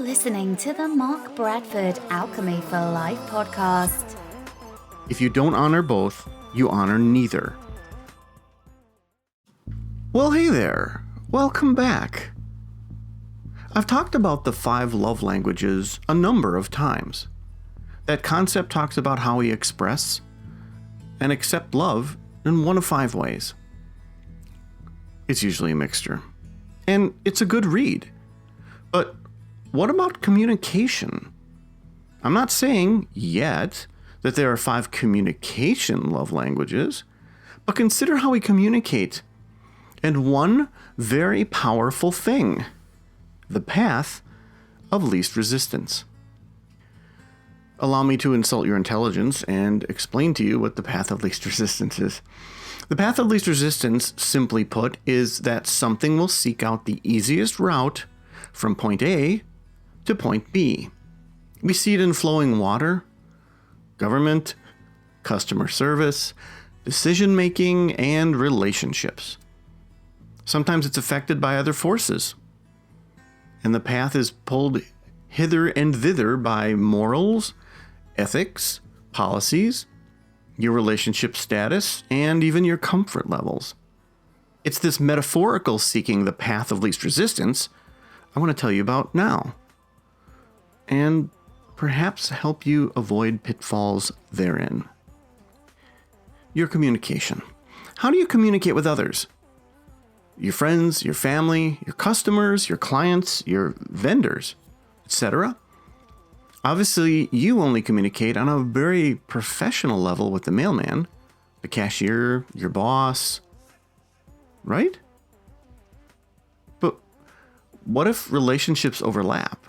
listening to the Mark Bradford Alchemy for Life podcast. If you don't honor both, you honor neither. Well, hey there. Welcome back. I've talked about the 5 love languages a number of times. That concept talks about how we express and accept love in one of 5 ways. It's usually a mixture. And it's a good read. But what about communication? I'm not saying yet that there are 5 communication love languages, but consider how we communicate. And one very powerful thing, the path of least resistance. Allow me to insult your intelligence and explain to you what the path of least resistance is. The path of least resistance, simply put, is that something will seek out the easiest route from point A to point B. We see it in flowing water, government, customer service, decision-making, and relationships. Sometimes it's affected by other forces, and the path is pulled hither and thither by morals, ethics, policies, your relationship status, and even your comfort levels. It's this metaphorical seeking the path of least resistance I want to tell you about now, and perhaps help you avoid pitfalls therein. Your communication. How do you communicate with others? Your friends, your family, your customers, your clients, your vendors, etc. Obviously, you only communicate on a very professional level with the mailman, the cashier, your boss, right? But what if relationships overlap?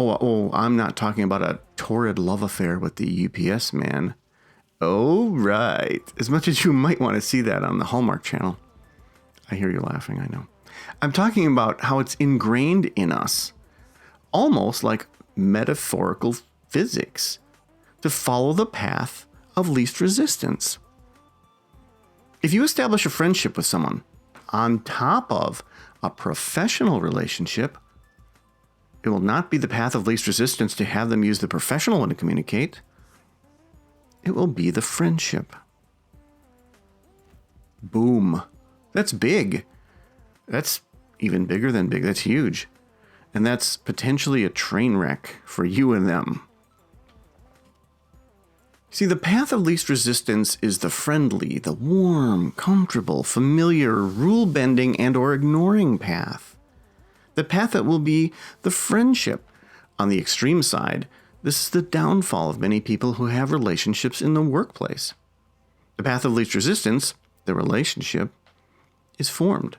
Oh, I'm not talking about a torrid love affair with the UPS man. Oh, right. As much as you might want to see that on the Hallmark Channel. I hear you laughing, I know. I'm talking about how it's ingrained in us, almost like metaphorical physics, to follow the path of least resistance. If you establish a friendship with someone on top of a professional relationship, it will not be the path of least resistance to have them use the professional one to communicate. It will be the friendship. Boom. That's big. That's even bigger than big. That's huge. And that's potentially a train wreck for you and them. See, the path of least resistance is the friendly, the warm, comfortable, familiar, rule-bending, and or ignoring path. The path that will be the friendship. On the extreme side, this is the downfall of many people who have relationships in the workplace. The path of least resistance, the relationship, is formed.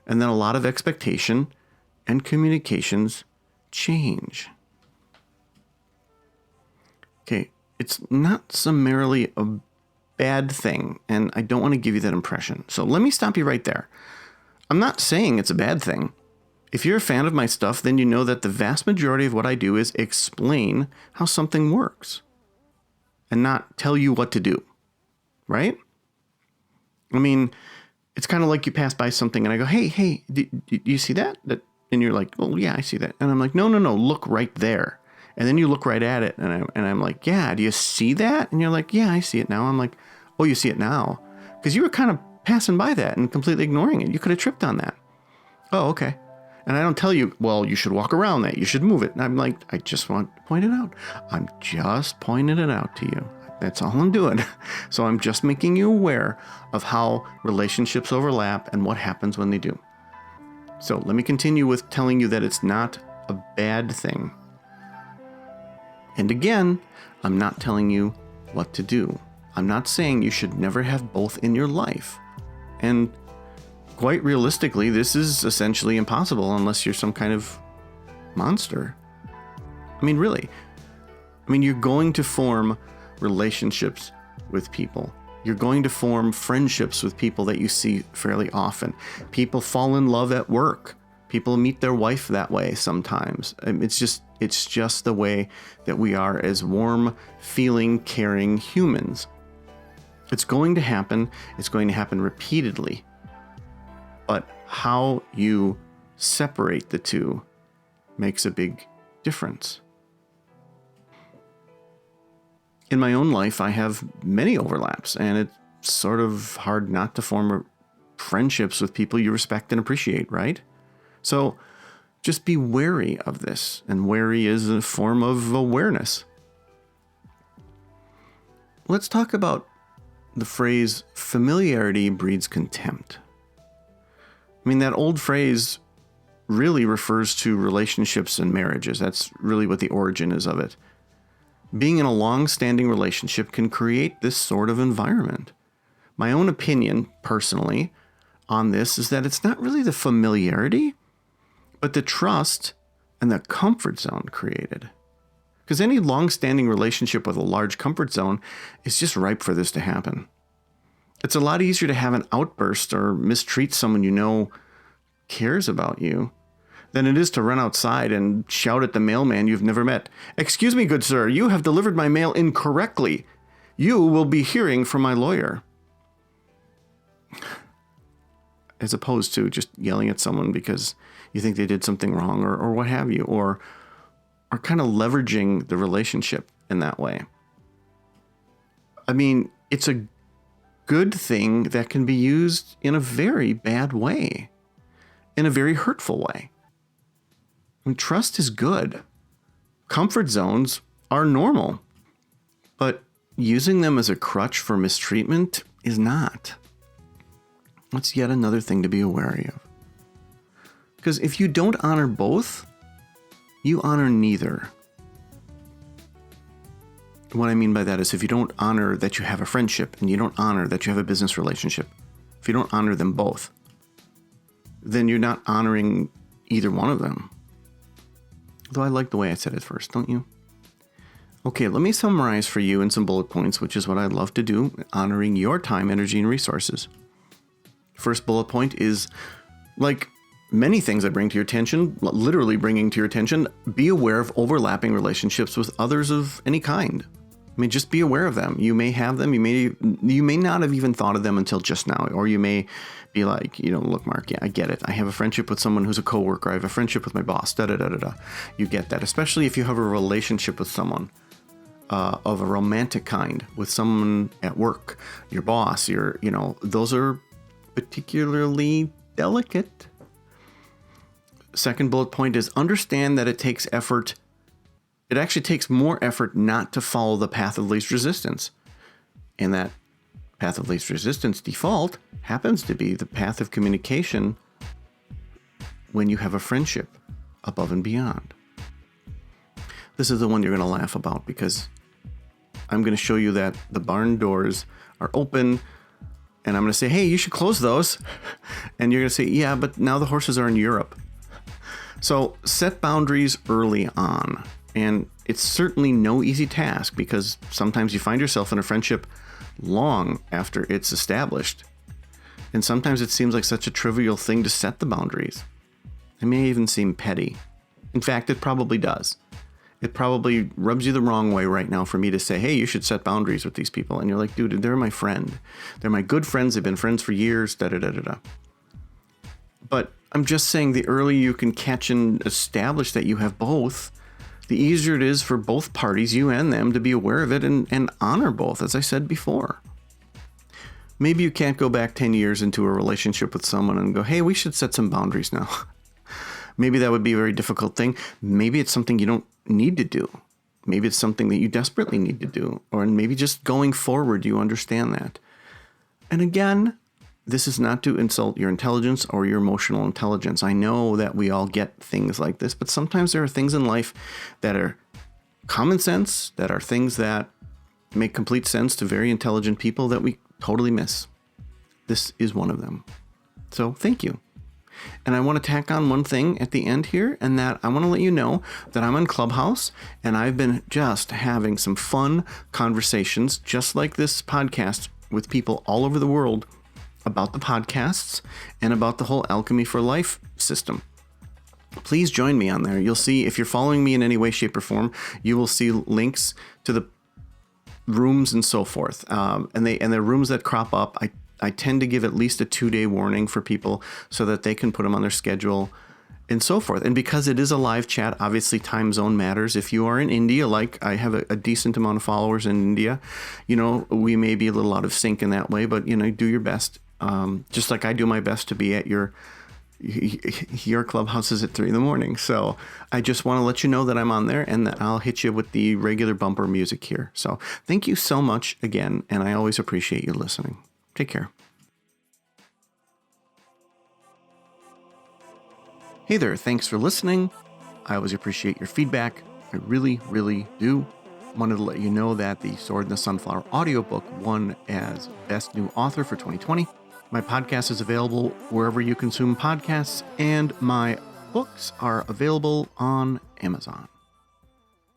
And then a lot of expectation and communications change. Okay, it's not summarily a bad thing, and I don't want to give you that impression. So let me stop you right there. I'm not saying it's a bad thing. If you're a fan of my stuff, then you know that the vast majority of what I do is explain how something works and not tell you what to do, right? I mean, it's kind of like you pass by something and I go, hey, do you see that? And you're like, oh, yeah, I see that. And I'm like, no, look right there. And then you look right at it and I'm like, yeah, do you see that? And you're like, yeah, I see it now. I'm like, oh, you see it now? Because you were kind of passing by that and completely ignoring it. You could have tripped on that. Oh, okay. And I don't tell you, well, you should walk around that. You should move it. And I'm like, I just want to point it out. I'm just pointing it out to you. That's all I'm doing. So I'm just making you aware of how relationships overlap and what happens when they do. So let me continue with telling you that it's not a bad thing. And again, I'm not telling you what to do. I'm not saying you should never have both in your life. And quite realistically, this is essentially impossible unless you're some kind of monster. I mean, really. I mean, you're going to form relationships with people. You're going to form friendships with people that you see fairly often. People fall in love at work. People meet their wife that way sometimes. It's just the way that we are as warm, feeling, caring humans. It's going to happen. It's going to happen repeatedly. But how you separate the two makes a big difference. In my own life, I have many overlaps, and it's sort of hard not to form friendships with people you respect and appreciate, right? So just be wary of this, and wary is a form of awareness. Let's talk about the phrase, familiarity breeds contempt. I mean, that old phrase really refers to relationships and marriages. That's really what the origin is of it. Being in a long-standing relationship can create this sort of environment. My own opinion, personally, on this is that it's not really the familiarity, but the trust and the comfort zone created. Because any long-standing relationship with a large comfort zone is just ripe for this to happen. It's a lot easier to have an outburst or mistreat someone you know cares about you than it is to run outside and shout at the mailman you've never met. "Excuse me, good sir, you have delivered my mail incorrectly. You will be hearing from my lawyer." As opposed to just yelling at someone because you think they did something wrong or what have you, or kind of leveraging the relationship in that way. I mean, it's a good thing that can be used in a very bad way, in a very hurtful way. I mean, trust is good. Comfort zones are normal, but using them as a crutch for mistreatment is not. That's yet another thing to be wary of. Because if you don't honor both, you honor neither. What I mean by that is if you don't honor that you have a friendship and you don't honor that you have a business relationship, if you don't honor them both, then you're not honoring either one of them. Though I like the way I said it first, don't you? Okay, let me summarize for you in some bullet points, which is what I love to do, honoring your time, energy, and resources. First bullet point is, like many things I bring to your attention, literally bringing to your attention, be aware of overlapping relationships with others of any kind. I mean, just be aware of them. You may have them. You may not have even thought of them until just now. Or you may be like, look, Mark, yeah, I get it. I have a friendship with someone who's a coworker. I have a friendship with my boss. Da-da-da-da-da. You get that. Especially if you have a relationship with someone of a romantic kind, with someone at work, your boss, those are particularly delicate. Second bullet point is understand that it takes effort. It actually takes more effort not to follow the path of least resistance. And that path of least resistance default happens to be the path of communication when you have a friendship above and beyond. This is the one you're going to laugh about because I'm going to show you that the barn doors are open and I'm going to say, hey, you should close those. And you're going to say, yeah, but now the horses are in Europe. So set boundaries early on. And it's certainly no easy task because sometimes you find yourself in a friendship long after it's established. And sometimes it seems like such a trivial thing to set the boundaries. It may even seem petty. In fact, it probably does. It probably rubs you the wrong way right now for me to say, hey, you should set boundaries with these people. And you're like, dude, they're my friend. They're my good friends. They've been friends for years, da-da-da-da-da. But I'm just saying the earlier you can catch and establish that you have both, the easier it is for both parties, you and them, to be aware of it and honor both, as I said before. Maybe you can't go back 10 years into a relationship with someone and go, hey, we should set some boundaries now. Maybe that would be a very difficult thing. Maybe it's something you don't need to do. Maybe it's something that you desperately need to do. Or maybe just going forward, you understand that. And again, this is not to insult your intelligence or your emotional intelligence. I know that we all get things like this, but sometimes there are things in life that are common sense, that are things that make complete sense to very intelligent people that we totally miss. This is one of them. So thank you. And I want to tack on one thing at the end here, and that I want to let you know that I'm on Clubhouse, and I've been just having some fun conversations, just like this podcast, with people all over the world about the podcasts and about the whole Alchemy for Life system. Please join me on there. You'll see, if you're following me in any way, shape, or form, you will see links to the rooms and so forth. And the rooms that crop up, I tend to give at least a 2-day warning for people so that they can put them on their schedule and so forth. And because it is a live chat, obviously time zone matters. If you are in India, like I have a decent amount of followers in India, we may be a little out of sync in that way, but, do your best. Just like I do my best to be at your clubhouses at 3 a.m. So I just want to let you know that I'm on there and that I'll hit you with the regular bumper music here. So thank you so much again. And I always appreciate you listening. Take care. Hey there, thanks for listening. I always appreciate your feedback. I really, really do. Wanted to let you know that the Sword and the Sunflower audiobook won as Best New Author for 2020. My podcast is available wherever you consume podcasts, and my books are available on Amazon.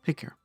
Take care.